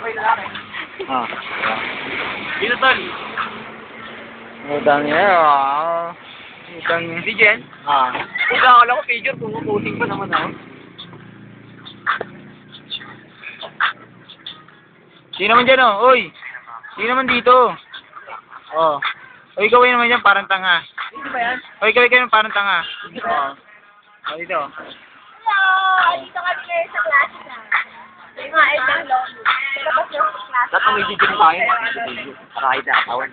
Ah. Dito, tol. Udang niya, ah. Udang niya. Si Jen? Ah. Kung akala ko picture, pumuputing pa naman ako. Sino naman dyan, oh? Uy! Sino naman dito? Oh. Uy, ikaw naman dyan, parang tanga. Dito ba yan? Uy, ikaw naman parang tanga. Oh. Oh, dito. Hello! Dito kami ngayon sa klase na. Yung mga exam law. Labas yung klase. Dapat may video tayo. Para kahit nakatawan.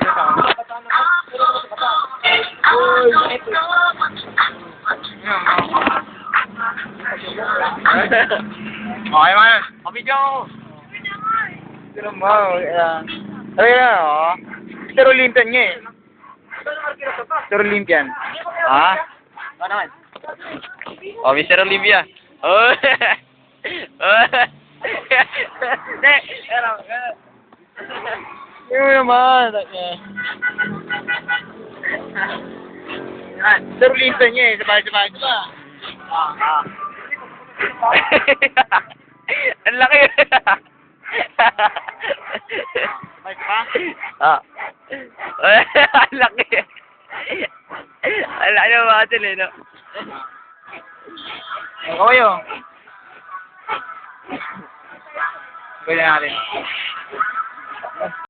Dito ka. Uy! Okay, man. Kapidyo! Pero mo, ayun, oh. Mr. Olympian nga eh. Mr. Olympian. Ha? Ano naman? Oh, Mr. Olympia. Oh. Oh. Hindi! Pero, Yung naman. Mr. Olympian nga eh. Sabay-sabay. Diba? Ang laki. Sabay pa? Ah. Ang laki. Ang laki ng mga ito eh, no? Kayo. Pwede natin.